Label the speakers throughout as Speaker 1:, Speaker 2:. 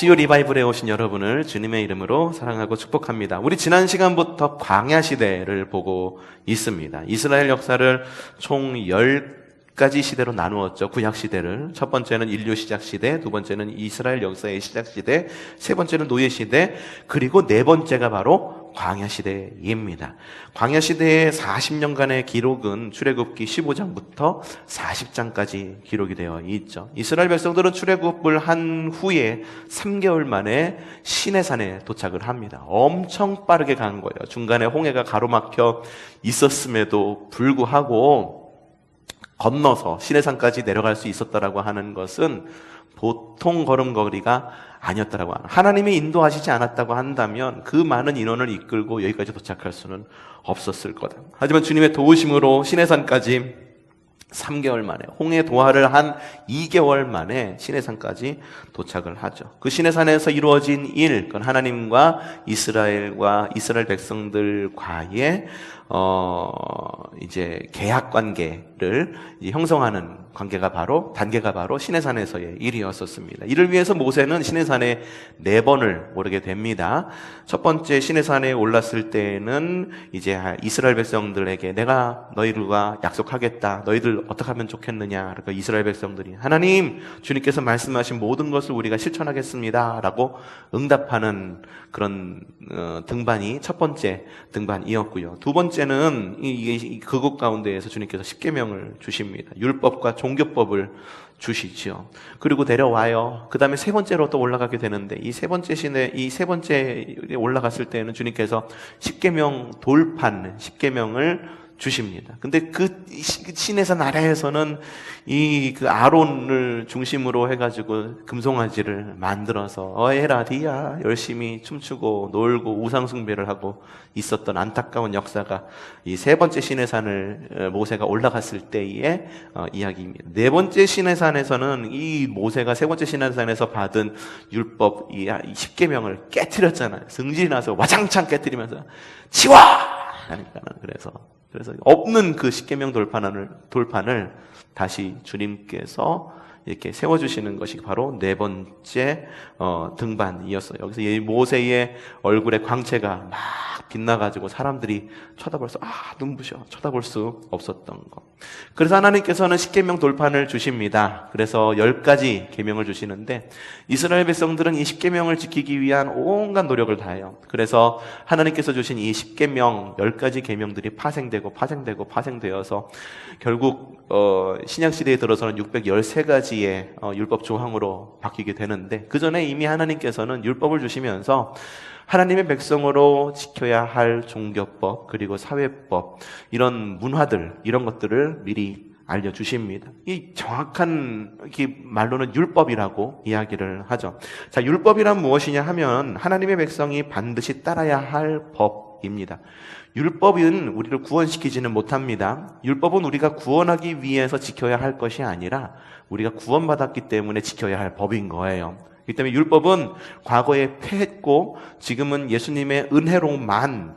Speaker 1: 수요 리바이블에 오신 여러분을 주님의 이름으로 사랑하고 축복합니다. 우리 지난 시간부터 광야 시대를 보고 있습니다. 이스라엘 역사를 총 10가지 시대로 나누었죠. 구약 시대를. 첫 번째는 인류 시작 시대, 두 번째는 이스라엘 역사의 시작 시대, 세 번째는 노예 시대, 그리고 네 번째가 바로 광야 시대입니다. 광야 시대의 40년간의 기록은 출애굽기 15장부터 40장까지 기록이 되어 있죠. 이스라엘 백성들은 출애굽을 한 후에 3개월 만에 시내산에 도착을 합니다. 엄청 빠르게 간 거예요. 중간에 홍해가 가로막혀 있었음에도 불구하고 건너서 시내산까지 내려갈 수 있었다라고 하는 것은 보통 걸음걸이가 아니었다라고 하는, 하나님이 인도하시지 않았다고 한다면 그 많은 인원을 이끌고 여기까지 도착할 수는 없었을 거다. 하지만 주님의 도우심으로 시내산까지 3개월 만에, 홍해 도하를 한 2개월 만에 시내산까지 도착을 하죠. 그 시내산에서 이루어진 일, 그건 하나님과 이스라엘 백성들과의 이제 계약 관계를 형성하는 단계가 바로 시내산에서의 일이었었습니다. 이를 위해서 모세는 시내산에 4번을 오르게 됩니다. 첫 번째 시내산에 올랐을 때는 이제 이스라엘 백성들에게 내가 너희들과 약속하겠다. 너희들 어떻게 하면 좋겠느냐. 그러니까 이스라엘 백성들이 하나님, 주님께서 말씀하신 모든 것을 우리가 실천하겠습니다. 라고 응답하는 그런 등반이 첫 번째 등반이었고요. 두 번째는 그곳 가운데에서 주님께서 십계명을 주십니다. 율법과 종교법을 주시죠. 그리고 내려와요. 그 다음에 세 번째로 또 올라가게 되는데 이 세 번째에 올라갔을 때는 주님께서 십계명 돌판, 십계명을 주십니다. 근데 그 시내산 아래에서는 그 아론을 중심으로 해가지고 금송아지를 만들어서 에라디야 열심히 춤추고 놀고 우상숭배를 하고 있었던 안타까운 역사가 이 세 번째 시내산을 모세가 올라갔을 때의 이야기입니다. 네 번째 시내산에서는 이 모세가 세 번째 시내산에서 받은 율법, 이 십계명을 깨트렸잖아요. 승질이 나서 와장창 깨트리면서 치워! 하니까는 그래서 없는 그 십계명 돌판을 다시 주님께서 이렇게 세워주시는 것이 바로 네 번째 등반이었어요. 여기서 이 모세의 얼굴에 광채가 막 빛나가지고 사람들이 쳐다볼수 눈부셔 쳐다볼 수 없었던 것. 그래서 하나님께서는 십계명 돌판을 주십니다. 그래서 10가지 계명을 주시는데 이스라엘 백성들은 이 십계명을 지키기 위한 온갖 노력을 다해요. 그래서 하나님께서 주신 이 십계명 10가지 계명들이 파생되어서 결국 신약 시대에 들어서는 613가지의 율법 조항으로 바뀌게 되는데 그 전에 이미 하나님께서는 율법을 주시면서 하나님의 백성으로 지켜야 할 종교법 그리고 사회법 이런 문화들 이런 것들을 미리 알려주십니다. 이 정확한 말로는 율법이라고 이야기를 하죠. 자, 율법이란 무엇이냐 하면 하나님의 백성이 반드시 따라야 할 법입니다. 율법은 우리를 구원시키지는 못합니다. 율법은 우리가 구원하기 위해서 지켜야 할 것이 아니라 우리가 구원받았기 때문에 지켜야 할 법인 거예요. 그렇기 때문에 율법은 과거에 패했고 지금은 예수님의 은혜로만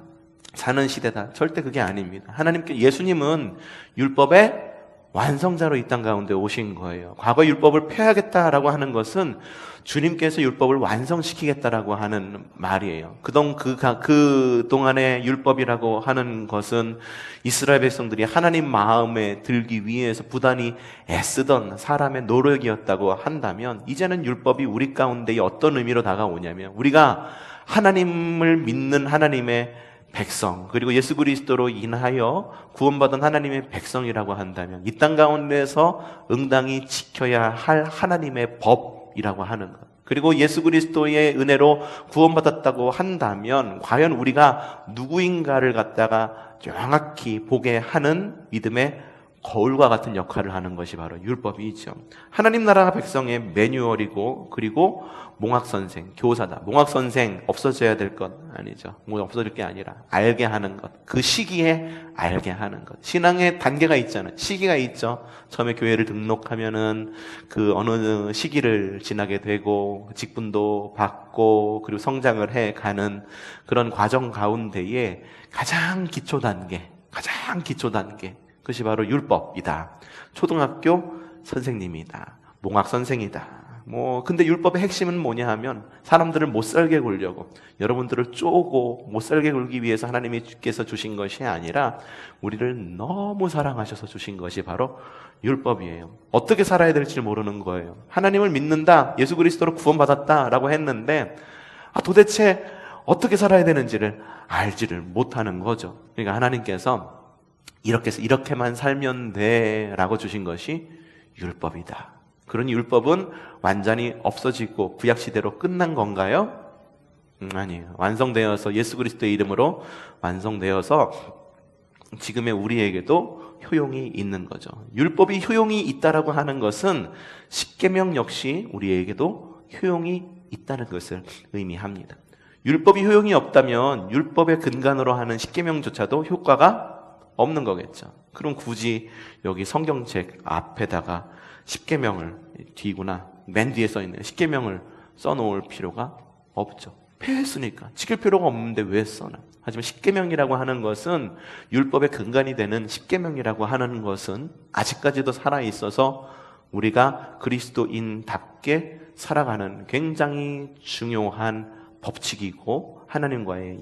Speaker 1: 사는 시대다. 절대 그게 아닙니다. 예수님은 율법의 완성자로 이 땅 가운데 오신 거예요. 과거 율법을 폐하겠다라고 하는 것은 주님께서 율법을 완성시키겠다라고 하는 말이에요. 그 동안의 율법이라고 하는 것은 이스라엘 백성들이 하나님 마음에 들기 위해서 부단히 애쓰던 사람의 노력이었다고 한다면 이제는 율법이 우리 가운데 어떤 의미로 다가오냐면 우리가 하나님을 믿는 하나님의 백성 그리고 예수 그리스도로 인하여 구원받은 하나님의 백성이라고 한다면 이 땅 가운데서 응당히 지켜야 할 하나님의 법이라고 하는 것 그리고 예수 그리스도의 은혜로 구원받았다고 한다면 과연 우리가 누구인가를 갖다가 정확히 보게 하는 믿음의 거울과 같은 역할을 하는 것이 바로 율법이죠. 하나님 나라 백성의 매뉴얼이고 그리고 몽학선생, 교사다. 몽학선생 없어져야 될 것 아니죠. 없어질 게 아니라 알게 하는 것. 그 시기에 알게 하는 것. 신앙의 단계가 있잖아요. 시기가 있죠. 처음에 교회를 등록하면은 그 어느 시기를 지나게 되고 직분도 받고 그리고 성장을 해 가는 그런 과정 가운데에 가장 기초 단계 그것이 바로 율법이다. 초등학교 선생님이다. 몽학 선생이다. 근데 율법의 핵심은 뭐냐 하면 사람들을 못 살게 굴려고, 여러분들을 쪼고 못 살게 굴기 위해서 하나님께서 주신 것이 아니라 우리를 너무 사랑하셔서 주신 것이 바로 율법이에요. 어떻게 살아야 될지 모르는 거예요. 하나님을 믿는다, 예수 그리스도로 구원받았다라고 했는데 도대체 어떻게 살아야 되는지를 알지를 못하는 거죠. 그러니까 하나님께서 이렇게만 살면 돼라고 주신 것이 율법이다. 그러니 율법은 완전히 없어지고 구약시대로 끝난 건가요? 아니에요. 완성되어서 예수 그리스도의 이름으로 완성되어서 지금의 우리에게도 효용이 있는 거죠. 율법이 효용이 있다라고 하는 것은 십계명 역시 우리에게도 효용이 있다는 것을 의미합니다. 율법이 효용이 없다면 율법의 근간으로 하는 십계명조차도 효과가 없는 거겠죠. 그럼 굳이 여기 성경책 앞에다가 십계명을 뒤구나 맨 뒤에 써 있는 십계명을 써놓을 필요가 없죠. 폐했으니까 지킬 필요가 없는데 왜 써나? 하지만 십계명이라고 하는 것은, 율법의 근간이 되는 십계명이라고 하는 것은 아직까지도 살아 있어서 우리가 그리스도인답게 살아가는 굉장히 중요한 법칙이고 하나님과의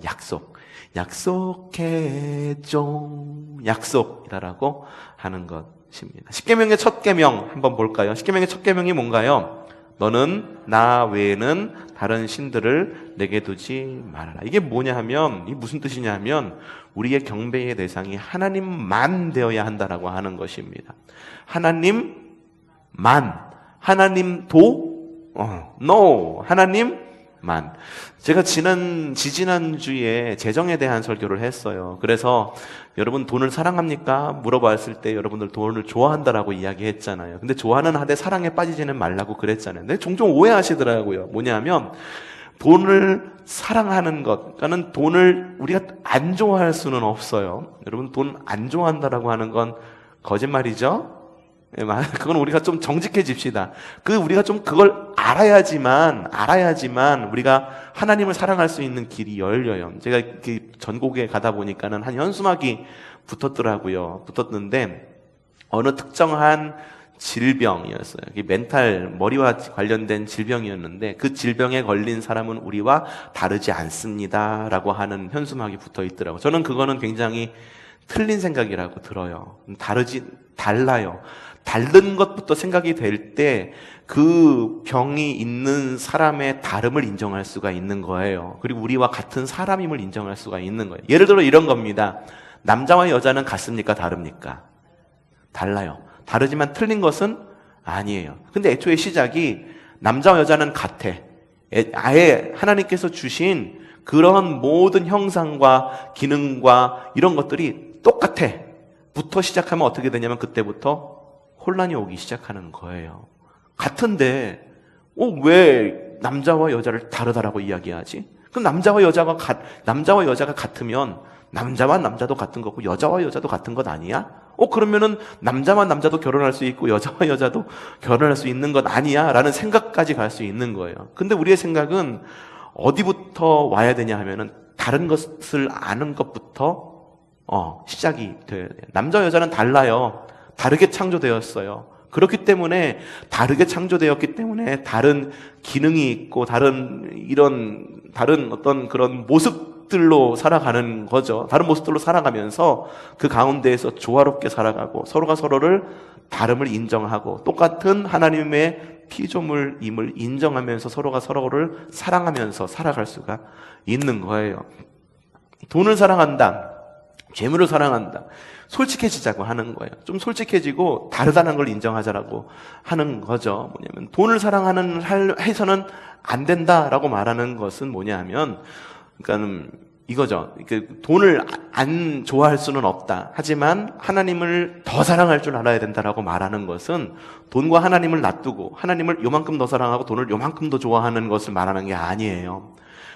Speaker 1: 약속이다라고 하는 것입니다. 십계명의 첫 계명 한번 볼까요? 십계명의 첫 계명이 뭔가요? 너는 나 외에는 다른 신들을 내게 두지 말아라. 이게 뭐냐 하면, 이게 무슨 뜻이냐 하면 우리의 경배의 대상이 하나님만 되어야 한다라고 하는 것입니다. 하나님만, 하나님도 no, 하나님만. 제가 지지난주에 재정에 대한 설교를 했어요. 그래서 여러분 돈을 사랑합니까? 물어봤을 때 여러분들 돈을 좋아한다라고 이야기했잖아요. 근데 좋아하는 하되 사랑에 빠지지는 말라고 그랬잖아요. 근데 종종 오해하시더라고요. 뭐냐면 돈을 사랑하는 것, 그러니까는 돈을 우리가 안 좋아할 수는 없어요. 여러분 돈 안 좋아한다라고 하는 건 거짓말이죠? 그건 우리가 좀 정직해집시다. 우리가 좀 그걸 알아야지만 우리가 하나님을 사랑할 수 있는 길이 열려요. 제가 전국에 가다 보니까는 한 현수막이 붙었는데 어느 특정한 질병이었어요. 멘탈, 머리와 관련된 질병이었는데 그 질병에 걸린 사람은 우리와 다르지 않습니다라고 하는 현수막이 붙어 있더라고요. 저는 그거는 굉장히 틀린 생각이라고 들어요. 달라요. 다른 것부터 생각이 될 때 그 병이 있는 사람의 다름을 인정할 수가 있는 거예요. 그리고 우리와 같은 사람임을 인정할 수가 있는 거예요. 예를 들어 이런 겁니다. 남자와 여자는 같습니까? 다릅니까? 달라요. 다르지만 틀린 것은 아니에요. 근데 애초에 시작이 남자와 여자는 같아. 아예 하나님께서 주신 그런 모든 형상과 기능과 이런 것들이 똑같아 부터 시작하면 어떻게 되냐면 그때부터 혼란이 오기 시작하는 거예요. 같은데 왜 남자와 여자를 다르다라고 이야기하지? 그럼 남자와 여자가 같으면 남자와 남자도 같은 거고 여자와 여자도 같은 것 아니야? 그러면은 남자와 남자도 결혼할 수 있고 여자와 여자도 결혼할 수 있는 것 아니야? 라는 생각까지 갈 수 있는 거예요. 근데 우리의 생각은 어디부터 와야 되냐 하면은 다른 것을 아는 것부터 시작이 돼야 돼요. 남자와 여자는 달라요. 다르게 창조되었어요. 그렇기 때문에 다르게 창조되었기 때문에 다른 기능이 있고 다른 어떤 그런 모습들로 살아가는 거죠. 다른 모습들로 살아가면서 그 가운데에서 조화롭게 살아가고 서로가 서로를 다름을 인정하고 똑같은 하나님의 피조물임을 인정하면서 서로가 서로를 사랑하면서 살아갈 수가 있는 거예요. 돈을 사랑한다. 재물을 사랑한다. 솔직해지자고 하는 거예요. 좀 솔직해지고 다르다는 걸 인정하자라고 하는 거죠. 뭐냐면 돈을 사랑하는 해서는 안 된다라고 말하는 것은 뭐냐 하면 그러니까 이거죠. 돈을 안 좋아할 수는 없다. 하지만 하나님을 더 사랑할 줄 알아야 된다라고 말하는 것은 돈과 하나님을 놔두고 하나님을 요만큼 더 사랑하고 돈을 요만큼 더 좋아하는 것을 말하는 게 아니에요.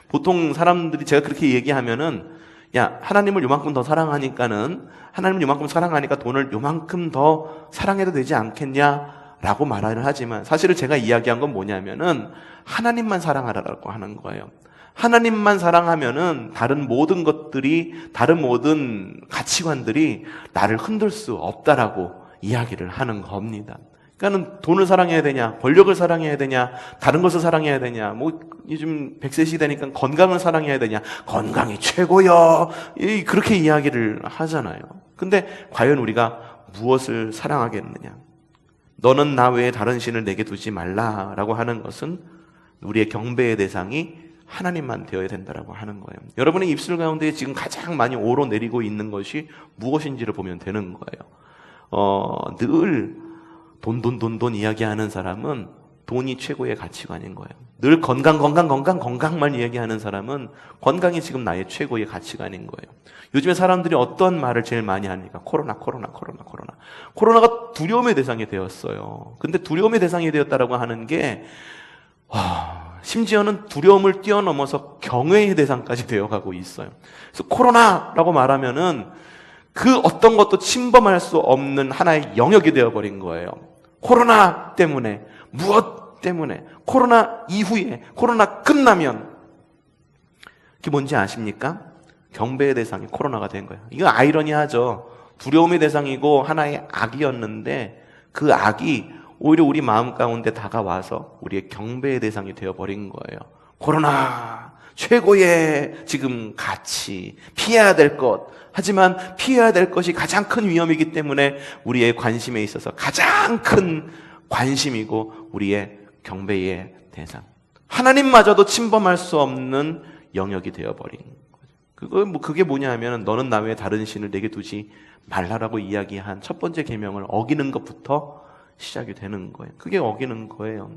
Speaker 1: 보통 사람들이 제가 그렇게 얘기하면은 하나님을 요만큼 더 사랑하니까는 하나님을 요만큼 사랑하니까 돈을 요만큼 더 사랑해도 되지 않겠냐라고 말을 하지만 사실은 제가 이야기한 건 뭐냐면은 하나님만 사랑하라고 하는 거예요. 하나님만 사랑하면은 다른 모든 가치관들이 나를 흔들 수 없다라고 이야기를 하는 겁니다. 그러니까는 돈을 사랑해야 되냐, 권력을 사랑해야 되냐, 다른 것을 사랑해야 되냐, 뭐 요즘 100세 시대니까 건강을 사랑해야 되냐, 건강이 최고요. 그렇게 이야기를 하잖아요. 근데 과연 우리가 무엇을 사랑하겠느냐? 너는 나 외에 다른 신을 내게 두지 말라라고 하는 것은 우리의 경배의 대상이 하나님만 되어야 된다라고 하는 거예요. 여러분의 입술 가운데 지금 가장 많이 오르내리고 있는 것이 무엇인지를 보면 되는 거예요. 늘 돈 이야기하는 사람은 돈이 최고의 가치관인 거예요. 늘 건강만 이야기하는 사람은 건강이 지금 나의 최고의 가치관인 거예요. 요즘에 사람들이 어떤 말을 제일 많이 하니까 코로나가 두려움의 대상이 되었어요. 근데 두려움의 대상이 되었다라고 하는 게 심지어는 두려움을 뛰어넘어서 경외의 대상까지 되어가고 있어요. 그래서 코로나라고 말하면은 그 어떤 것도 침범할 수 없는 하나의 영역이 되어버린 거예요. 코로나 때문에, 무엇 때문에, 코로나 이후에, 코로나 끝나면, 그게 뭔지 아십니까? 경배의 대상이 코로나가 된 거예요. 이거 아이러니하죠. 두려움의 대상이고 하나의 악이었는데 그 악이 오히려 우리 마음 가운데 다가와서 우리의 경배의 대상이 되어버린 거예요. 코로나, 최고의 지금 가치, 피해야 될 것. 하지만 피해야 될 것이 가장 큰 위험이기 때문에 우리의 관심에 있어서 가장 큰 관심이고 우리의 경배의 대상. 하나님마저도 침범할 수 없는 영역이 되어버린 거죠. 그게 뭐냐 하면 너는 나 외에 다른 신을 내게 두지 말라라고 이야기한 첫 번째 계명을 어기는 것부터 시작이 되는 거예요. 그게 어기는 거예요.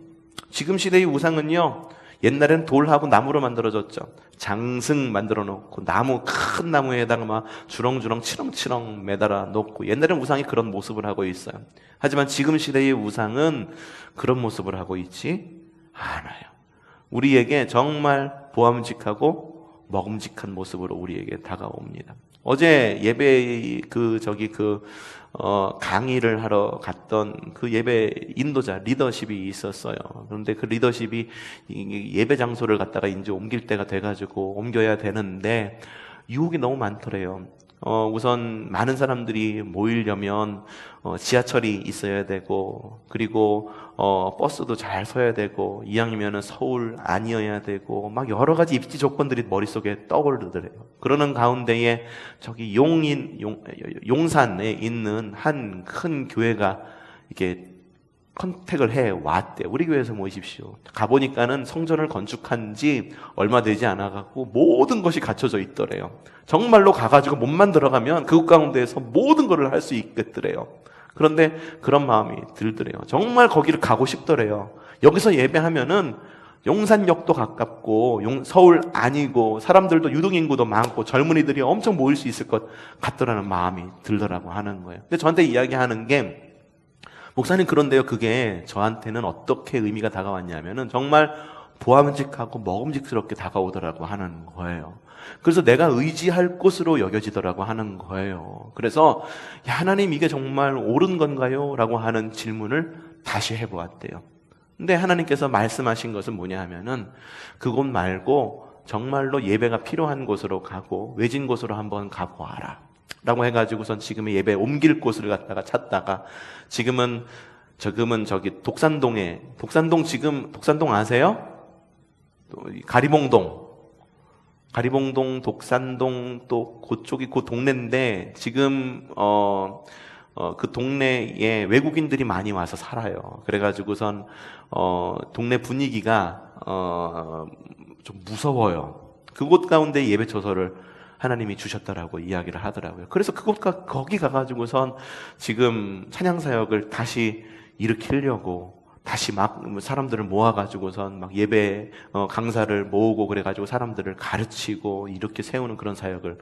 Speaker 1: 지금 시대의 우상은요, 옛날에는 돌하고 나무로 만들어졌죠. 장승 만들어 놓고 큰 나무에다가 막 주렁주렁 치렁치렁 매달아 놓고, 옛날에는 우상이 그런 모습을 하고 있어요. 하지만 지금 시대의 우상은 그런 모습을 하고 있지 않아요. 우리에게 정말 보암직하고 먹음직한 모습으로 우리에게 다가옵니다. 어제 예배 강의를 하러 갔던 그 예배 인도자 리더십이 있었어요. 그런데 그 리더십이 예배 장소를 갖다가 이제 옮길 때가 돼가지고 옮겨야 되는데 유혹이 너무 많더래요. 우선 많은 사람들이 모이려면 지하철이 있어야 되고, 그리고 버스도 잘 서야 되고, 이왕이면은 서울 아니어야 되고, 막 여러 가지 입지 조건들이 머릿속에 떠오르더래요. 그러는 가운데에 저기 용산에 있는 한 큰 교회가 이렇게 컨택을 해 왔대. 우리 교회에서 모이십시오. 가보니까는 성전을 건축한 지 얼마 되지 않아갖고 모든 것이 갖춰져 있더래요. 정말로 가가지고 몸만 들어가면 그곳 가운데에서 모든 것을 할 수 있겠더래요. 그런데 그런 마음이 들더래요. 정말 거기를 가고 싶더래요. 여기서 예배하면은 용산역도 가깝고 서울 아니고 사람들도 유동인구도 많고 젊은이들이 엄청 모일 수 있을 것 같더라는 마음이 들더라고 하는 거예요. 근데 저한테 이야기하는 게, 목사님 그런데요, 그게 저한테는 어떻게 의미가 다가왔냐면은 정말 보암직하고 먹음직스럽게 다가오더라고 하는 거예요. 그래서 내가 의지할 곳으로 여겨지더라고 하는 거예요. 그래서 하나님 이게 정말 옳은 건가요? 라고 하는 질문을 다시 해보았대요. 근데 하나님께서 말씀하신 것은 뭐냐 하면은 그곳 말고 정말로 예배가 필요한 곳으로 가고 외진 곳으로 한번 가보아라 라고 해가지고선 지금의 예배 옮길 곳을 갖다가 찾다가 지금은 저기 독산동 아세요? 가리봉동, 독산동 또 그쪽이 그 동네인데 지금 그 동네에 외국인들이 많이 와서 살아요. 그래가지고선 동네 분위기가 좀 무서워요. 그곳 가운데 예배 처소를 하나님이 주셨다라고 이야기를 하더라고요. 그래서 거기 가가지고선 지금 찬양 사역을 다시 일으키려고 다시 막 사람들을 모아가지고선 막 예배 강사를 모으고 그래가지고 사람들을 가르치고 이렇게 세우는 그런 사역을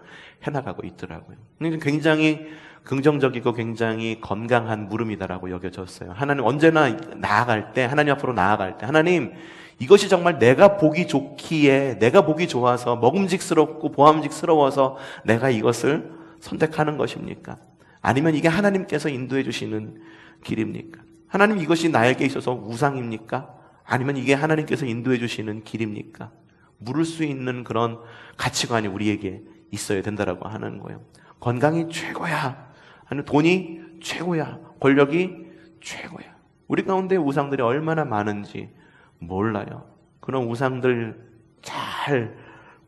Speaker 1: 해나가고 있더라고요. 굉장히 긍정적이고 굉장히 건강한 물음이다라고 여겨졌어요. 하나님 언제나 하나님 앞으로 나아갈 때 하나님 이것이 정말 내가 보기 좋기에, 내가 보기 좋아서 먹음직스럽고 보암직스러워서 내가 이것을 선택하는 것입니까? 아니면 이게 하나님께서 인도해 주시는 길입니까? 하나님 이것이 나에게 있어서 우상입니까? 아니면 이게 하나님께서 인도해 주시는 길입니까? 물을 수 있는 그런 가치관이 우리에게 있어야 된다라고 하는 거예요. 건강이 최고야, 아니면 돈이 최고야, 권력이 최고야. 우리 가운데 우상들이 얼마나 많은지 몰라요. 그런 우상들 잘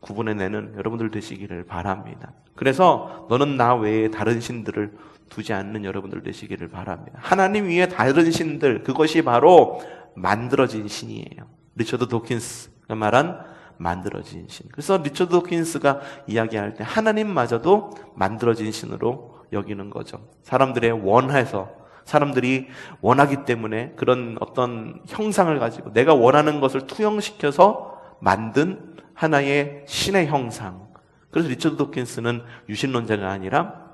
Speaker 1: 구분해내는 여러분들 되시기를 바랍니다. 그래서 너는 나 외에 다른 신들을 두지 않는 여러분들 되시기를 바랍니다. 하나님 위에 다른 신들, 그것이 바로 만들어진 신이에요. 리처드 도킨스가 말한 만들어진 신. 그래서 리처드 도킨스가 이야기할 때 하나님마저도 만들어진 신으로 여기는 거죠. 사람들의 원해서, 사람들이 원하기 때문에 그런 어떤 형상을 가지고 내가 원하는 것을 투영시켜서 만든 하나의 신의 형상. 그래서 리처드 도킨스는 유신론자가 아니라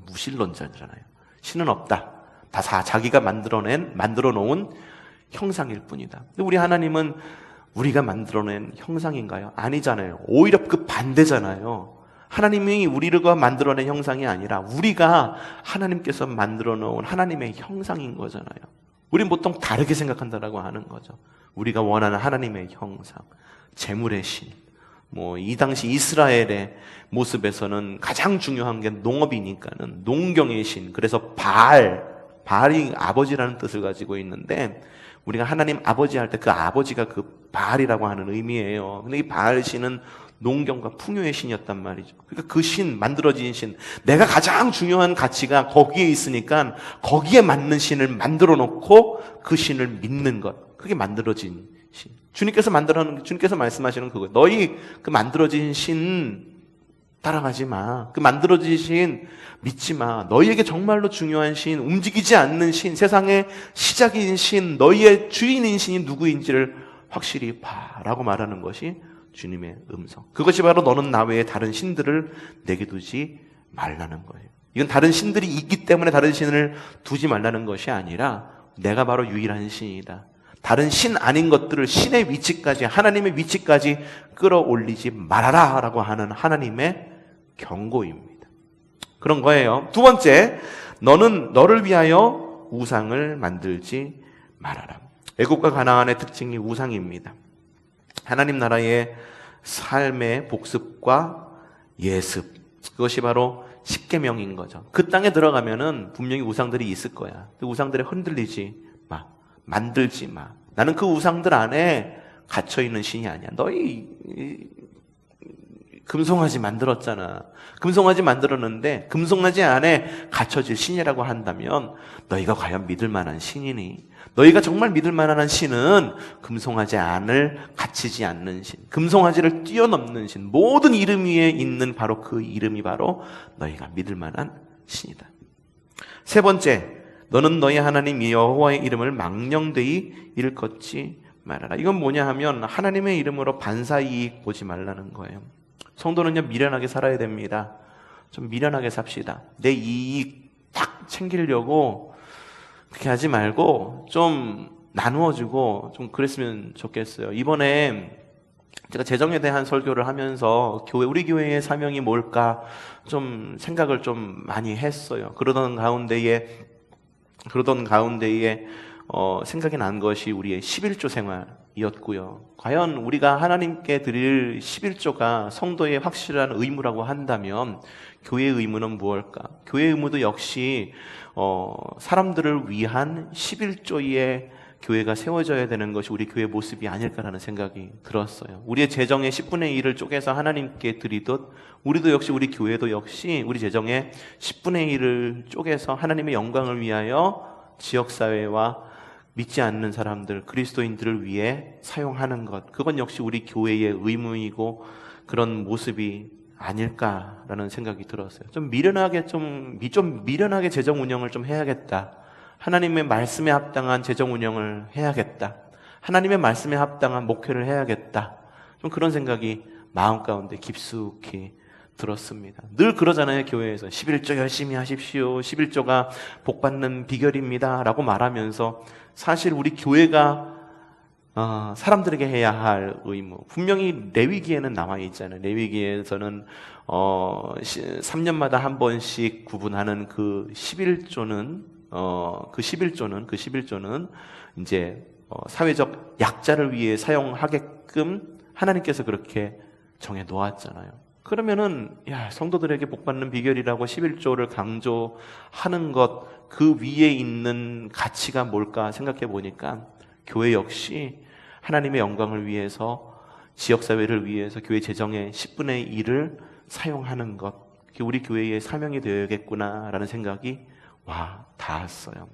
Speaker 1: 무신론자잖아요. 신은 없다. 다 자기가 만들어 놓은 형상일 뿐이다. 근데 우리 하나님은 우리가 만들어낸 형상인가요? 아니잖아요. 오히려 그 반대잖아요. 하나님이 우리가 만들어낸 형상이 아니라 우리가 하나님께서 만들어 놓은 하나님의 형상인 거잖아요. 우린 보통 다르게 생각한다라고 하는 거죠. 우리가 원하는 하나님의 형상, 재물의 신. 이 당시 이스라엘의 모습에서는 가장 중요한 게 농업이니까는 농경의 신. 그래서 바알이 아버지라는 뜻을 가지고 있는데 우리가 하나님 아버지 할 때 그 아버지가 그 바알이라고 하는 의미예요. 근데 이 바알 신은 농경과 풍요의 신이었단 말이죠. 그러니까 그 신, 만들어진 신, 내가 가장 중요한 가치가 거기에 있으니까 거기에 맞는 신을 만들어 놓고 그 신을 믿는 것. 그게 만들어진 신. 주님께서 말씀하시는 그거예요. 너희 그 만들어진 신 따라가지 마. 그 만들어진 신 믿지 마. 너희에게 정말로 중요한 신, 움직이지 않는 신, 세상의 시작인 신, 너희의 주인인 신이 누구인지를 확실히 봐라고 말하는 것이 주님의 음성. 그것이 바로 너는 나 외에 다른 신들을 내게 두지 말라는 거예요. 이건 다른 신들이 있기 때문에 다른 신을 두지 말라는 것이 아니라 내가 바로 유일한 신이다. 다른 신 아닌 것들을 신의 위치까지, 하나님의 위치까지 끌어올리지 말아라 라고 하는 하나님의 경고입니다. 그런 거예요. 두 번째, 너는 너를 위하여 우상을 만들지 말아라. 애국과 가나안의 특징이 우상입니다. 하나님 나라의 삶의 복습과 예습, 그것이 바로 십계명인 거죠. 그 땅에 들어가면은 분명히 우상들이 있을 거야. 그 우상들에 흔들리지 마, 만들지 마. 나는 그 우상들 안에 갇혀 있는 신이 아니야. 너희 금송아지 만들었잖아. 금송아지 만들었는데 금송아지 안에 갇혀질 신이라고 한다면 너희가 과연 믿을 만한 신이니? 너희가 정말 믿을 만한 신은 금송아지 안을 갇히지 않는 신, 금송아지를 뛰어넘는 신, 모든 이름 위에 있는 바로 그 이름이 바로 너희가 믿을 만한 신이다. 세 번째, 너는 너희 하나님 여호와의 이름을 망령되이 일컫지 말아라. 이건 뭐냐 하면 하나님의 이름으로 반사이익 보지 말라는 거예요. 성도는요, 미련하게 살아야 됩니다. 좀 미련하게 삽시다. 내 이익 딱 챙기려고 그렇게 하지 말고 좀 나누어주고 좀 그랬으면 좋겠어요. 이번에 제가 재정에 대한 설교를 하면서 우리 교회의 사명이 뭘까 좀 생각을 좀 많이 했어요. 그러던 가운데에 생각이 난 것이 우리의 11조 생활이었고요. 과연 우리가 하나님께 드릴 11조가 성도의 확실한 의무라고 한다면 교회의 의무는 무엇일까? 교회의 의무도 역시 사람들을 위한 11조의 교회가 세워져야 되는 것이 우리 교회의 모습이 아닐까라는 생각이 들었어요. 우리의 재정의 10분의 1을 쪼개서 하나님께 드리듯 우리 교회도 역시 우리 재정의 10분의 1을 쪼개서 하나님의 영광을 위하여 지역사회와 믿지 않는 사람들, 그리스도인들을 위해 사용하는 것, 그건 역시 우리 교회의 의무이고 그런 모습이 아닐까라는 생각이 들었어요. 좀 미련하게 재정 운영을 좀 해야겠다. 하나님의 말씀에 합당한 재정 운영을 해야겠다. 하나님의 말씀에 합당한 목회를 해야겠다. 좀 그런 생각이 마음 가운데 깊숙이 들었습니다. 늘 그러잖아요, 교회에서. 11조 열심히 하십시오. 11조가 복받는 비결입니다. 라고 말하면서 사실 우리 교회가 사람들에게 해야 할 의무, 분명히 레위기에는 나와 있잖아요. 레위기에서는 3년마다 한 번씩 구분하는 그 11조는 이제 사회적 약자를 위해 사용하게끔 하나님께서 그렇게 정해 놓았잖아요. 그러면은 성도들에게 복받는 비결이라고 11조를 강조하는 것 그 위에 있는 가치가 뭘까 생각해 보니까 교회 역시 하나님의 영광을 위해서 지역사회를 위해서 교회 재정의 10분의 1을 사용하는 것, 그게 우리 교회의 사명이 되어야겠구나라는 생각이 닿았어요.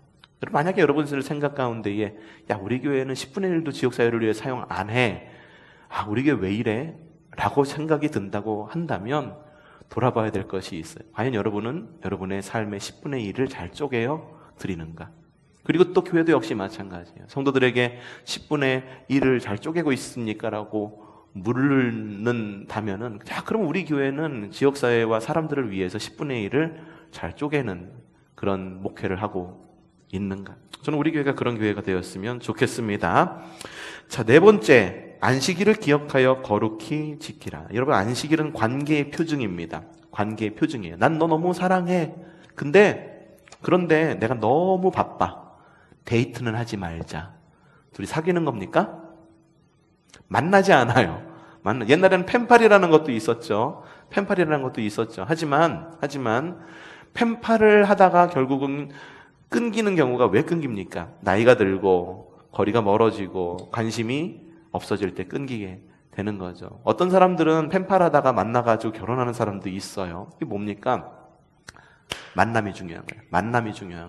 Speaker 1: 만약에 여러분들 생각 가운데에 우리 교회는 10분의 1도 지역사회를 위해 사용 안 해, 우리 교회 왜 이래? 라고 생각이 든다고 한다면 돌아봐야 될 것이 있어요. 과연 여러분은 여러분의 삶의 10분의 1을 잘 쪼개어 드리는가? 그리고 또 교회도 역시 마찬가지예요. 성도들에게 10분의 1을 잘 쪼개고 있습니까? 라고 물는다면은, 그럼 우리 교회는 지역사회와 사람들을 위해서 10분의 1을 잘 쪼개는 그런 목회를 하고 있는가? 저는 우리 교회가 그런 교회가 되었으면 좋겠습니다. 자, 네 번째. 안식일을 기억하여 거룩히 지키라. 여러분, 안식일은 관계의 표징입니다. 관계의 표징이에요. 난 너 너무 사랑해. 그런데 내가 너무 바빠. 데이트는 하지 말자. 둘이 사귀는 겁니까? 만나지 않아요. 옛날에는 펜팔이라는 것도 있었죠. 하지만 펜팔을 하다가 결국은 끊기는 경우가 왜 끊깁니까? 나이가 들고 거리가 멀어지고 관심이 없어질 때 끊기게 되는 거죠. 어떤 사람들은 펜팔하다가 만나가지고 결혼하는 사람도 있어요. 이게 뭡니까? 만남이 중요한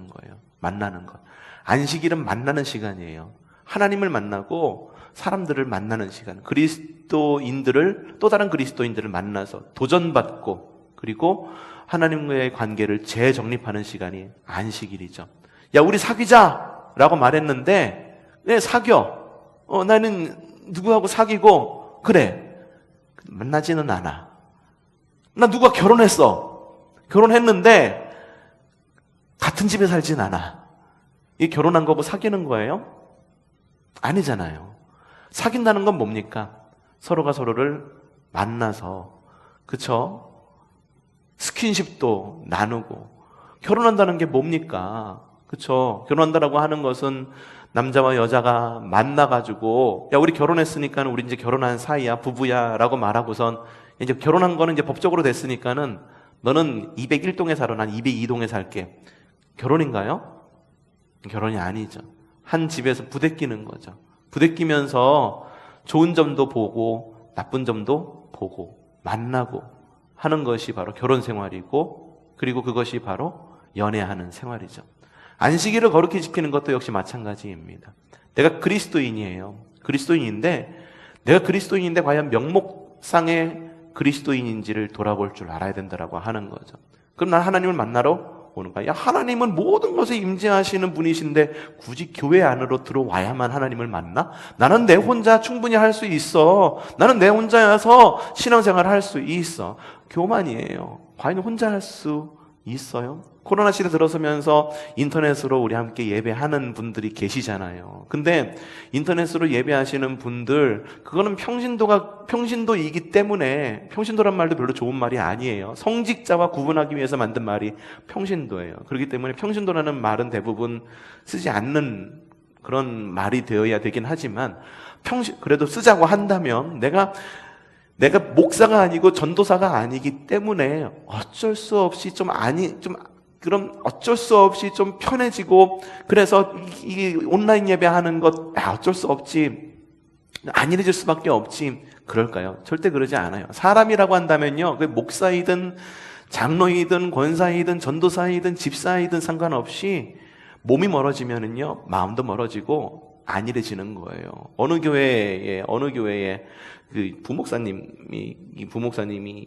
Speaker 1: 거예요. 만나는 것. 안식일은 만나는 시간이에요. 하나님을 만나고 사람들을 만나는 시간. 또 다른 그리스도인들을 만나서 도전받고, 그리고 하나님과의 관계를 재정립하는 시간이 안식일이죠. 우리 사귀자! 라고 말했는데, 네, 사겨. 나는 누구하고 사귀고, 그래. 만나지는 않아. 나 누가 결혼했는데, 같은 집에 살진 않아. 이 결혼한 거고 사귀는 거예요? 아니잖아요. 사귄다는 건 뭡니까? 서로가 서로를 만나서, 그쵸? 스킨십도 나누고. 결혼한다는 게 뭡니까? 그쵸? 결혼한다라고 하는 것은 남자와 여자가 만나가지고, 우리 결혼했으니까 우리 이제 결혼한 사이야, 부부야, 라고 말하고선, 이제 결혼한 거는 이제 법적으로 됐으니까는, 너는 201동에 살아, 난 202동에 살게. 결혼인가요? 결혼이 아니죠. 한 집에서 부대끼는 거죠. 부대끼면서 좋은 점도 보고, 나쁜 점도 보고, 만나고 하는 것이 바로 결혼 생활이고, 그리고 그것이 바로 연애하는 생활이죠. 안식일을 거룩히 지키는 것도 역시 마찬가지입니다. 내가 그리스도인인데 내가 그리스도인인데 과연 명목상의 그리스도인인지를 돌아볼 줄 알아야 된다라고 하는 거죠. 그럼 난 하나님을 만나러 오는 거야. 하나님은 모든 것에 임재하시는 분이신데 굳이 교회 안으로 들어와야만 하나님을 만나? 나는 내 혼자 충분히 할 수 있어. 나는 내 혼자여서 신앙생활을 할 수 있어. 교만이에요. 과연 혼자 할 수 있어요? 코로나 시대 들어서면서 인터넷으로 우리 함께 예배하는 분들이 계시잖아요. 근데 인터넷으로 예배하시는 분들, 그거는 평신도이기 때문에, 평신도란 말도 별로 좋은 말이 아니에요. 성직자와 구분하기 위해서 만든 말이 평신도예요. 그렇기 때문에 평신도라는 말은 대부분 쓰지 않는 그런 말이 되어야 되긴 하지만, 그래도 쓰자고 한다면 내가 목사가 아니고 전도사가 아니기 때문에 어쩔 수 없이 그럼 어쩔 수 없이 좀 편해지고, 그래서 이 온라인 예배하는 것 어쩔 수 없지, 안일해질 수밖에 없지, 그럴까요? 절대 그러지 않아요. 사람이라고 한다면요, 그 목사이든 장로이든 권사이든 전도사이든 집사이든 상관없이 몸이 멀어지면은요, 마음도 멀어지고 안일해지는 거예요. 어느 교회에 그 부목사님이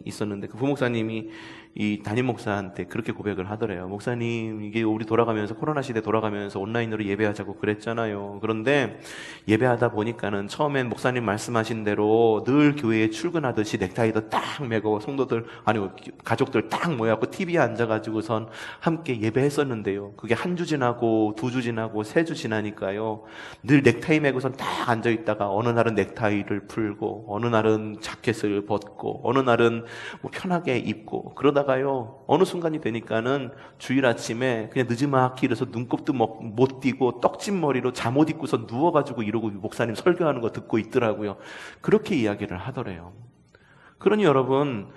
Speaker 1: 있었는데, 그 부목사님이 이 담임 목사한테 그렇게 고백을 하더래요. 목사님, 이게 우리 코로나 시대 돌아가면서 온라인으로 예배하자고 그랬잖아요. 그런데 예배하다 보니까는 처음엔 목사님 말씀하신 대로 늘 교회에 출근하듯이 넥타이도 딱 매고 가족들 딱 모여갖고 TV에 앉아가지고선 함께 예배했었는데요. 그게 한 주 지나고 2주 지나고 3주 지나니까요, 늘 넥타이 매고선 딱 앉아있다가 어느 날은 넥타이를 풀고, 어느 날은 자켓을 벗고, 어느 날은 편하게 입고, 그러다가요, 어느 순간이 되니까는 주일 아침에 그냥 느지막이 일어서 눈곱도 못 띄고 떡진 머리로 잠옷 입고서 누워가지고 이러고 목사님 설교하는 거 듣고 있더라고요. 그렇게 이야기를 하더래요. 그러니 여러분,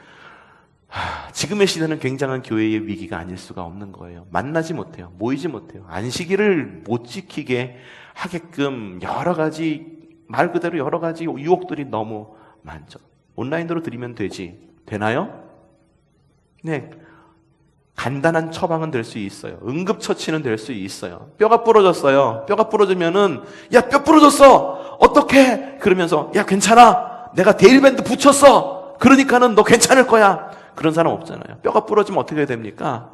Speaker 1: 지금의 시대는 굉장한 교회의 위기가 아닐 수가 없는 거예요. 만나지 못해요. 모이지 못해요. 안식일을 못 지키게 하게끔 여러 가지, 말 그대로 여러 가지 유혹들이 너무 많죠. 온라인으로 드리면 되나요? 네. 간단한 처방은 될 수 있어요. 응급처치는 될 수 있어요. 뼈가 부러졌어요. 뼈가 부러지면은, 야, 뼈 부러졌어! 어떡해! 그러면서, 야, 괜찮아! 내가 데일밴드 붙였어! 그러니까는 너 괜찮을 거야! 그런 사람 없잖아요. 뼈가 부러지면 어떻게 해야 됩니까?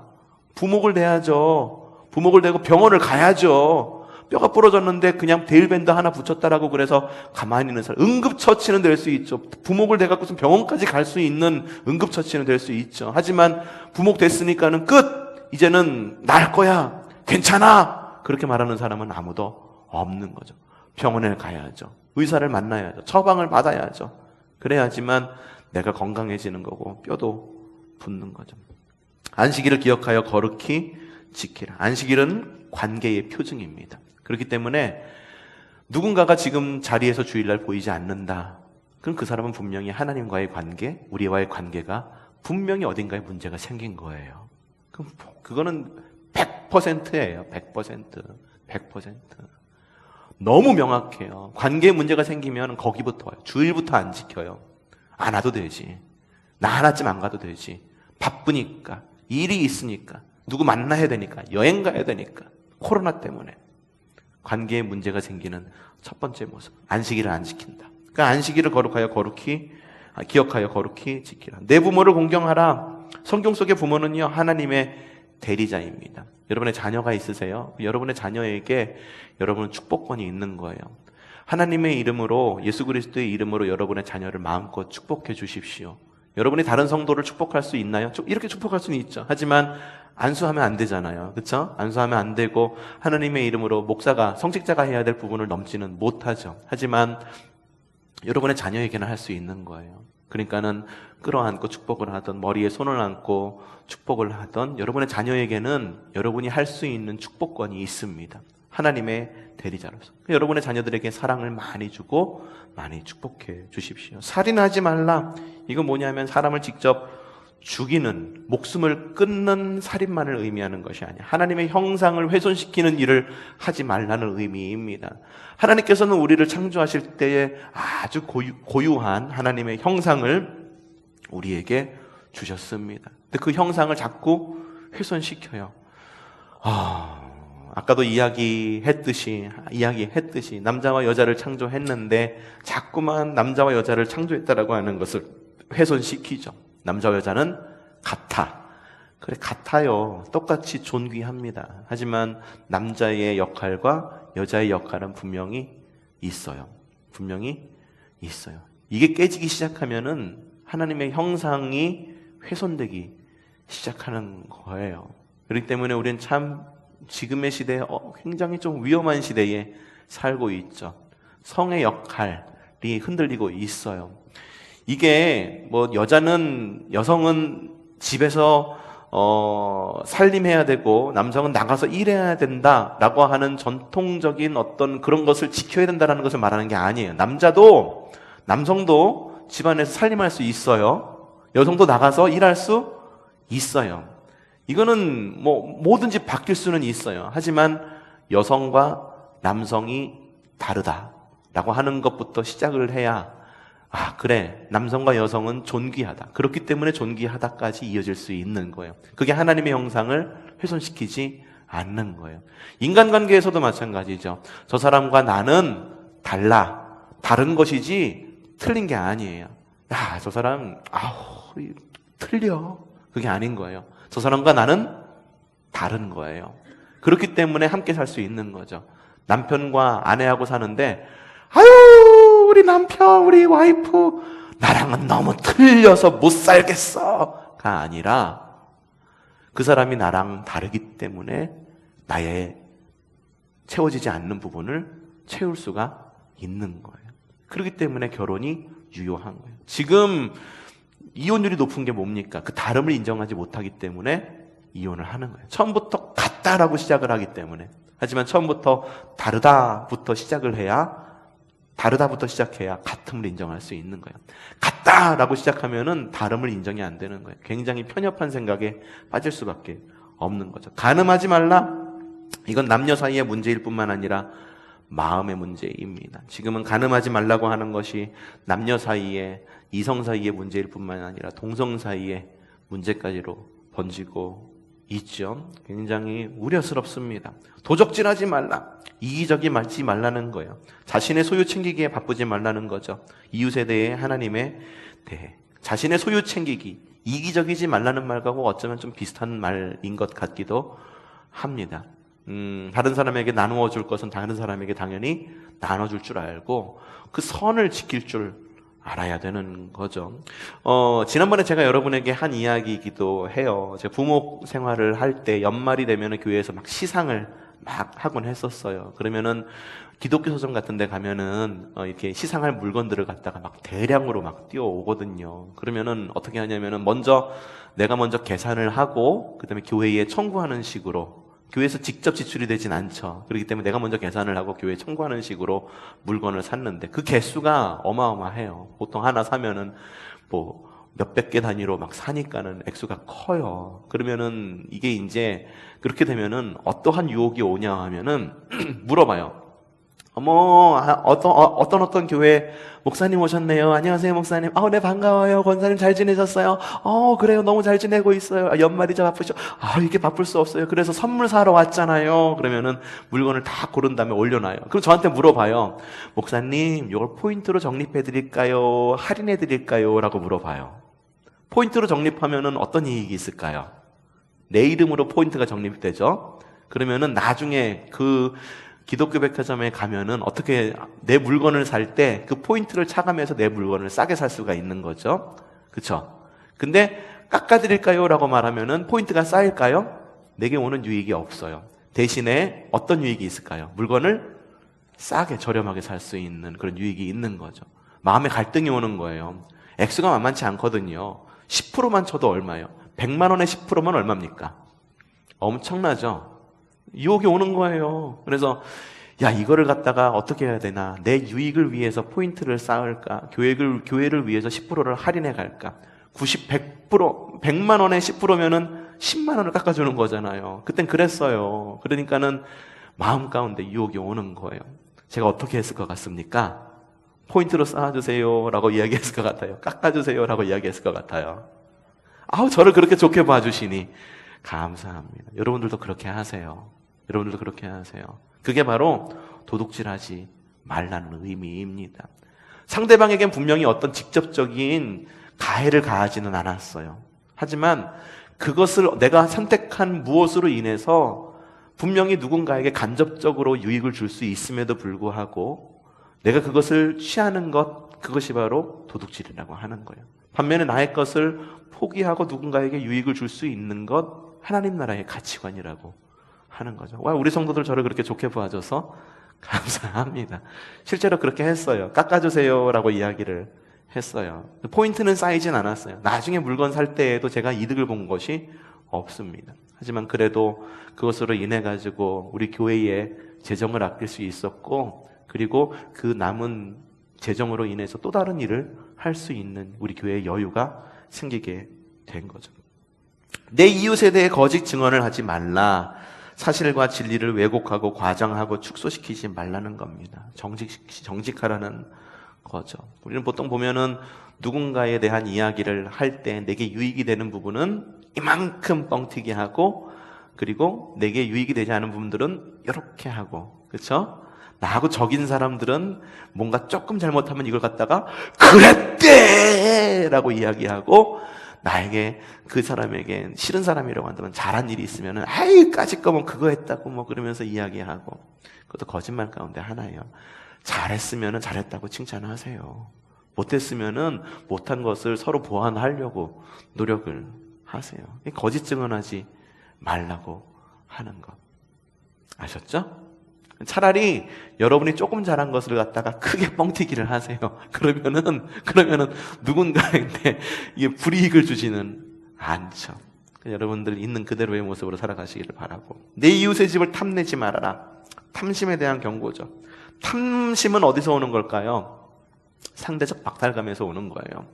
Speaker 1: 부목을 내야죠. 부목을 내고 병원을 가야죠. 뼈가 부러졌는데 그냥 데일밴드 하나 붙였다라고 그래서 가만히 있는 사람. 응급처치는 될 수 있죠. 부목을 내갖고서 병원까지 갈 수 있는 응급처치는 될 수 있죠. 하지만 부목 됐으니까는 끝! 이제는 나을 거야. 괜찮아! 그렇게 말하는 사람은 아무도 없는 거죠. 병원에 가야죠. 의사를 만나야죠. 처방을 받아야죠. 그래야지만 내가 건강해지는 거고 뼈도 붙는 거죠. 안식일을 기억하여 거룩히 지키라. 안식일은 관계의 표징입니다. 그렇기 때문에 누군가가 지금 자리에서 주일날 보이지 않는다. 그럼 그 사람은 분명히 하나님과의 관계, 우리와의 관계가 분명히 어딘가에 문제가 생긴 거예요. 그럼 그거는 100%예요. 100%. 100%. 너무 명확해요. 관계에 문제가 생기면 거기부터 와요. 주일부터 안 지켜요. 안 와도 되지. 나 하나쯤 안 가도 되지. 바쁘니까. 일이 있으니까. 누구 만나야 되니까. 여행 가야 되니까. 코로나 때문에. 관계에 문제가 생기는 첫 번째 모습. 안식일을 안 지킨다. 그러니까 안식일을 기억하여 거룩히 지키라. 내 부모를 공경하라. 성경 속의 부모는요, 하나님의 대리자입니다. 여러분의 자녀가 있으세요? 여러분의 자녀에게 여러분은 축복권이 있는 거예요. 하나님의 이름으로, 예수 그리스도의 이름으로 여러분의 자녀를 마음껏 축복해 주십시오. 여러분이 다른 성도를 축복할 수 있나요? 이렇게 축복할 수는 있죠. 하지만 안수하면 안 되잖아요. 그렇죠? 안수하면 안 되고 하나님의 이름으로 목사가, 성직자가 해야 될 부분을 넘지는 못하죠. 하지만 여러분의 자녀에게는 할 수 있는 거예요. 그러니까는 끌어안고 축복을 하던, 머리에 손을 얹고 축복을 하던 여러분의 자녀에게는 여러분이 할 수 있는 축복권이 있습니다. 하나님의 대리자로서. 여러분의 자녀들에게 사랑을 많이 주고 많이 축복해 주십시오. 살인하지 말라. 이건 뭐냐면 사람을 직접 죽이는, 목숨을 끊는 살인만을 의미하는 것이 아니야. 하나님의 형상을 훼손시키는 일을 하지 말라는 의미입니다. 하나님께서는 우리를 창조하실 때에 아주 고유한 하나님의 형상을 우리에게 주셨습니다. 근데 그 형상을 자꾸 훼손시켜요. 아까도 이야기했듯이 남자와 여자를 창조했는데 자꾸만 남자와 여자를 창조했다라고 하는 것을 훼손시키죠. 남자와 여자는 같아. 그래, 같아요. 똑같이 존귀합니다. 하지만 남자의 역할과 여자의 역할은 분명히 있어요. 분명히 있어요. 이게 깨지기 시작하면은 하나님의 형상이 훼손되기 시작하는 거예요. 그렇기 때문에 우리는 참 지금의 시대에 굉장히 좀 위험한 시대에 살고 있죠. 성의 역할이 흔들리고 있어요. 이게 여성은 집에서 살림해야 되고 남성은 나가서 일해야 된다라고 하는 전통적인 어떤 그런 것을 지켜야 된다는 것을 말하는 게 아니에요. 남성도 집안에서 살림할 수 있어요. 여성도 나가서 일할 수 있어요. 이거는 뭐든지 바뀔 수는 있어요. 하지만 여성과 남성이 다르다라고 하는 것부터 시작을 해야, 그래, 남성과 여성은 존귀하다. 그렇기 때문에 존귀하다까지 이어질 수 있는 거예요. 그게 하나님의 형상을 훼손시키지 않는 거예요. 인간관계에서도 마찬가지죠. 저 사람과 나는 다른 것이지 틀린 게 아니에요. 저 사람 틀려. 그게 아닌 거예요. 저 사람과 나는 다른 거예요. 그렇기 때문에 함께 살 수 있는 거죠. 남편과 아내하고 사는데 우리 남편, 우리 와이프 나랑은 너무 틀려서 못 살겠어가 아니라 그 사람이 나랑 다르기 때문에 나의 채워지지 않는 부분을 채울 수가 있는 거예요. 그렇기 때문에 결혼이 유효한 거예요. 지금 이혼율이 높은 게 뭡니까? 그 다름을 인정하지 못하기 때문에 이혼을 하는 거예요. 처음부터 같다라고 시작을 하기 때문에. 하지만 처음부터 다르다부터 시작을 해야 다르다부터 시작해야 같음을 인정할 수 있는 거예요. 같다라고 시작하면은 다름을 인정이 안 되는 거예요. 굉장히 편협한 생각에 빠질 수밖에 없는 거죠. 간음하지 말라. 이건 남녀 사이의 문제일 뿐만 아니라 마음의 문제입니다. 지금은 간음하지 말라고 하는 것이 남녀 사이에, 이성 사이의 문제일 뿐만 아니라 동성 사이의 문제까지로 번지고 있죠. 굉장히 우려스럽습니다. 도적질하지 말라. 이기적이지 말라는 거예요. 자신의 소유 챙기기에 바쁘지 말라는 거죠. 이웃에 대해, 하나님에 대해. 자신의 소유 챙기기, 이기적이지 말라는 말하고 어쩌면 좀 비슷한 말인 것 같기도 합니다. 다른 사람에게 나누어 줄 것은 다른 사람에게 당연히 나눠줄 줄 알고 그 선을 지킬 줄 알아야 되는 거죠. 지난번에 제가 여러분에게 한 이야기이기도 해요. 제가 부모 생활을 할 때 연말이 되면 교회에서 막 시상을 막 하곤 했었어요. 그러면은 기독교 서점 같은 데 가면은 이렇게 시상할 물건들을 갖다가 막 대량으로 막 뛰어오거든요. 그러면은 어떻게 하냐면은 내가 먼저 계산을 하고 그다음에 교회에 청구하는 식으로, 교회에서 직접 지출이 되진 않죠. 그렇기 때문에 내가 먼저 계산을 하고 교회에 청구하는 식으로 물건을 샀는데 그 개수가 어마어마해요. 보통 하나 사면은 뭐 몇백 개 단위로 막 사니까는 액수가 커요. 그러면은 이게 이제 그렇게 되면은 어떠한 유혹이 오냐 하면은 물어봐요. 어떤 교회 목사님 오셨네요. 안녕하세요, 목사님. 네, 반가워요. 권사님 잘 지내셨어요? 그래요. 너무 잘 지내고 있어요. 연말이자 바쁘죠? 이게 바쁠 수 없어요. 그래서 선물 사러 왔잖아요. 그러면은 물건을 다 고른 다음에 올려놔요. 그럼 저한테 물어봐요. 목사님, 이걸 포인트로 적립해 드릴까요? 할인해 드릴까요? 라고 물어봐요. 포인트로 적립하면은 어떤 이익이 있을까요? 내 이름으로 포인트가 적립되죠? 그러면은 나중에 그 기독교 백화점에 가면은 어떻게 내 물건을 살 때 그 포인트를 차감해서 내 물건을 싸게 살 수가 있는 거죠. 그쵸? 근데 깎아드릴까요? 라고 말하면은 포인트가 쌓일까요? 내게 오는 유익이 없어요. 대신에 어떤 유익이 있을까요? 물건을 싸게 저렴하게 살 수 있는 그런 유익이 있는 거죠. 마음에 갈등이 오는 거예요. 액수가 만만치 않거든요. 10%만 쳐도 얼마예요? 100만 원에 10%면 얼마입니까? 엄청나죠? 유혹이 오는 거예요. 그래서 이거를 갖다가 어떻게 해야 되나? 내 유익을 위해서 포인트를 쌓을까? 교회를 위해서 10%를 할인해 갈까? 100만 원에 10%면은 10만 원을 깎아주는 거잖아요. 그땐 그랬어요. 그러니까는 마음 가운데 유혹이 오는 거예요. 제가 어떻게 했을 것 같습니까? 포인트로 쌓아주세요 라고 이야기했을 것 같아요. 깎아주세요 라고 이야기했을 것 같아요. 저를 그렇게 좋게 봐주시니 감사합니다. 여러분들도 그렇게 하세요. 여러분들도 그렇게 하세요. 그게 바로 도둑질하지 말라는 의미입니다. 상대방에겐 분명히 어떤 직접적인 가해를 가하지는 않았어요. 하지만 그것을 내가 선택한 무엇으로 인해서 분명히 누군가에게 간접적으로 유익을 줄 수 있음에도 불구하고 내가 그것을 취하는 것, 그것이 바로 도둑질이라고 하는 거예요. 반면에 나의 것을 포기하고 누군가에게 유익을 줄 수 있는 것, 하나님 나라의 가치관이라고 하는 거죠. 우리 성도들 저를 그렇게 좋게 봐줘서 감사합니다. 실제로 그렇게 했어요. 깎아주세요 라고 이야기를 했어요. 포인트는 쌓이진 않았어요. 나중에 물건 살 때에도 제가 이득을 본 것이 없습니다. 하지만 그래도 그것으로 인해 가지고 우리 교회의 재정을 아낄 수 있었고, 그리고 그 남은 재정으로 인해서 또 다른 일을 할 수 있는 우리 교회의 여유가 생기게 된 거죠. 내 이웃에 대해 거짓 증언을 하지 말라. 사실과 진리를 왜곡하고 과장하고 축소시키지 말라는 겁니다. 정직하라는 거죠. 우리는 보통 보면은 누군가에 대한 이야기를 할 때 내게 유익이 되는 부분은 이만큼 뻥튀기 하고, 그리고 내게 유익이 되지 않은 부분들은 이렇게 하고, 그렇죠? 나하고 적인 사람들은 뭔가 조금 잘못하면 이걸 갖다가 그랬대! 라고 이야기하고, 나에게 그 사람에게 싫은 사람이라고 한다면 잘한 일이 있으면은 까짓 거면 그거 했다고 뭐 그러면서 이야기하고, 그것도 거짓말 가운데 하나예요. 잘했으면은 잘했다고 칭찬하세요. 못했으면은 못한 것을 서로 보완하려고 노력을 하세요. 거짓 증언하지 말라고 하는 것. 아셨죠? 차라리 여러분이 조금 잘한 것을 갖다가 크게 뻥튀기를 하세요. 그러면은 누군가한테 이게 불이익을 주지는 않죠. 여러분들 있는 그대로의 모습으로 살아가시기를 바라고. 내 이웃의 집을 탐내지 말아라. 탐심에 대한 경고죠. 탐심은 어디서 오는 걸까요? 상대적 박탈감에서 오는 거예요.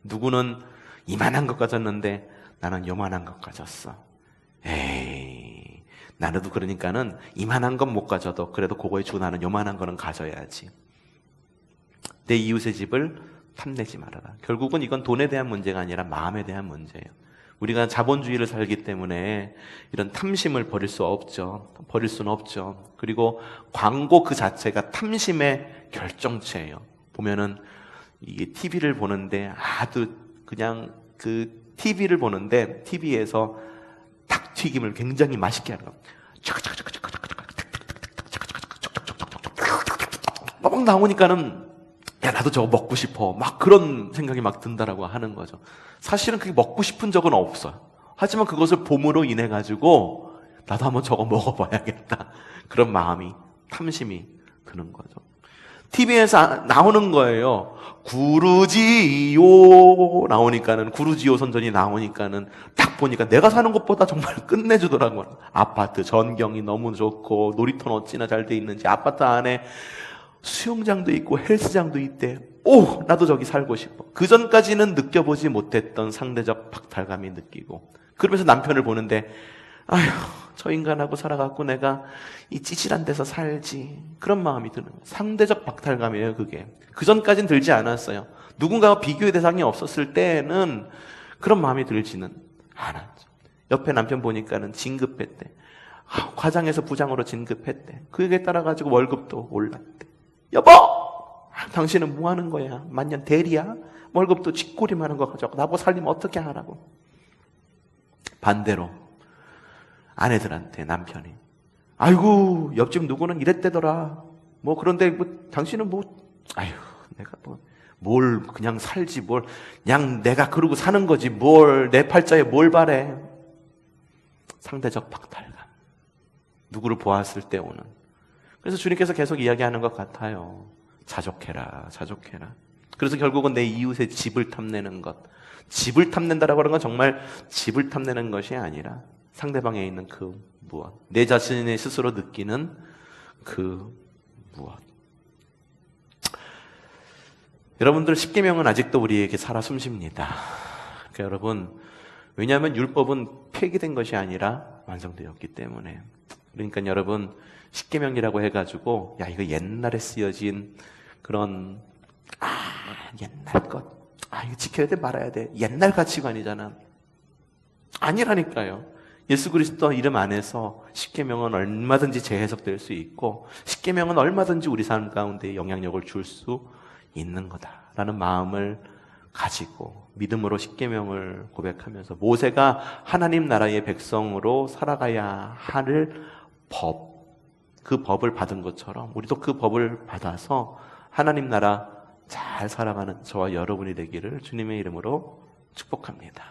Speaker 1: 누구는 이만한 것 가졌는데 나는 요만한 것 가졌어. 에이, 나도 그러니까는 이만한 건 못 가져도 그래도 그거에 준하는 요만한 거는 가져야지. 내 이웃의 집을 탐내지 말아라. 결국은 이건 돈에 대한 문제가 아니라 마음에 대한 문제예요. 우리가 자본주의를 살기 때문에 이런 탐심을 버릴 수 없죠. 버릴 수는 없죠. 그리고 광고 그 자체가 탐심의 결정체예요. 보면은 이게 TV를 보는데 아주 그냥 그 TV를 보는데 TV에서 닭튀김을 굉장히 맛있게 하는 거. 막 나오니까는 야, 나도 저거 먹고 싶어. 막 그런 생각이 막 든다라고 하는 거죠. 사실은 그게 먹고 싶은 적은 없어요. 하지만 그것을 봄으로 인해 가지고 나도 한번 저거 먹어봐야겠다. 그런 마음이, 탐심이 드는 거죠. TV에서 나오는 거예요. 구루지요 나오니까는, 구루지요 선전이 나오니까는 딱 보니까 내가 사는 것보다 정말 끝내주더라고요. 아파트 전경이 너무 좋고 놀이터는 어찌나 잘 돼 있는지, 아파트 안에 수영장도 있고 헬스장도 있대. 오, 나도 저기 살고 싶어. 그 전까지는 느껴보지 못했던 상대적 박탈감이 느끼고, 그러면서 남편을 보는데 아휴, 저 인간하고 살아갖고 내가 이 찌질한 데서 살지. 그런 마음이 드는 거예요. 상대적 박탈감이에요, 그게. 그 전까지는 들지 않았어요. 누군가와 비교의 대상이 없었을 때는 그런 마음이 들지는 않았죠. 옆에 남편 보니까는 진급했대. 과장에서 부장으로 진급했대. 그에 따라가지고 월급도 올랐대. 여보! 당신은 뭐 하는 거야? 만년 대리야? 월급도 쥐꼬리만한 거 가져가고 나보고 살림 어떻게 하라고? 반대로 아내들한테 남편이 아이고 옆집 누구는 이랬대더라. 뭐 그런데 뭐 당신은 뭐 아유 내가 뭐 뭘 그냥 살지 뭘 그냥 내가 그러고 사는 거지 뭘 내 팔자에 뭘 바래. 상대적 박탈감. 누구를 보았을 때 오는. 그래서 주님께서 계속 이야기하는 것 같아요. 자족해라, 자족해라. 그래서 결국은 내 이웃의 집을 탐내는 것. 집을 탐낸다라고 하는 건 정말 집을 탐내는 것이 아니라 상대방에 있는 그 무엇. 내 자신이 스스로 느끼는 그 무엇. 여러분들 십계명은 아직도 우리에게 살아 숨쉽니다. 그러니까 여러분, 왜냐하면 율법은 폐기된 것이 아니라 완성되었기 때문에. 그러니까 여러분, 십계명이라고 해가지고 야 이거 옛날에 쓰여진 그런 옛날 것 이거 지켜야 돼 말아야 돼 옛날 가치관이잖아. 아니라니까요. 예수 그리스도 이름 안에서 십계명은 얼마든지 재해석될 수 있고 십계명은 얼마든지 우리 삶 가운데 영향력을 줄 수 있는 거다라는 마음을 가지고 믿음으로 십계명을 고백하면서 모세가 하나님 나라의 백성으로 살아가야 할 법, 그 법을 받은 것처럼 우리도 그 법을 받아서 하나님 나라 잘 살아가는 저와 여러분이 되기를 주님의 이름으로 축복합니다.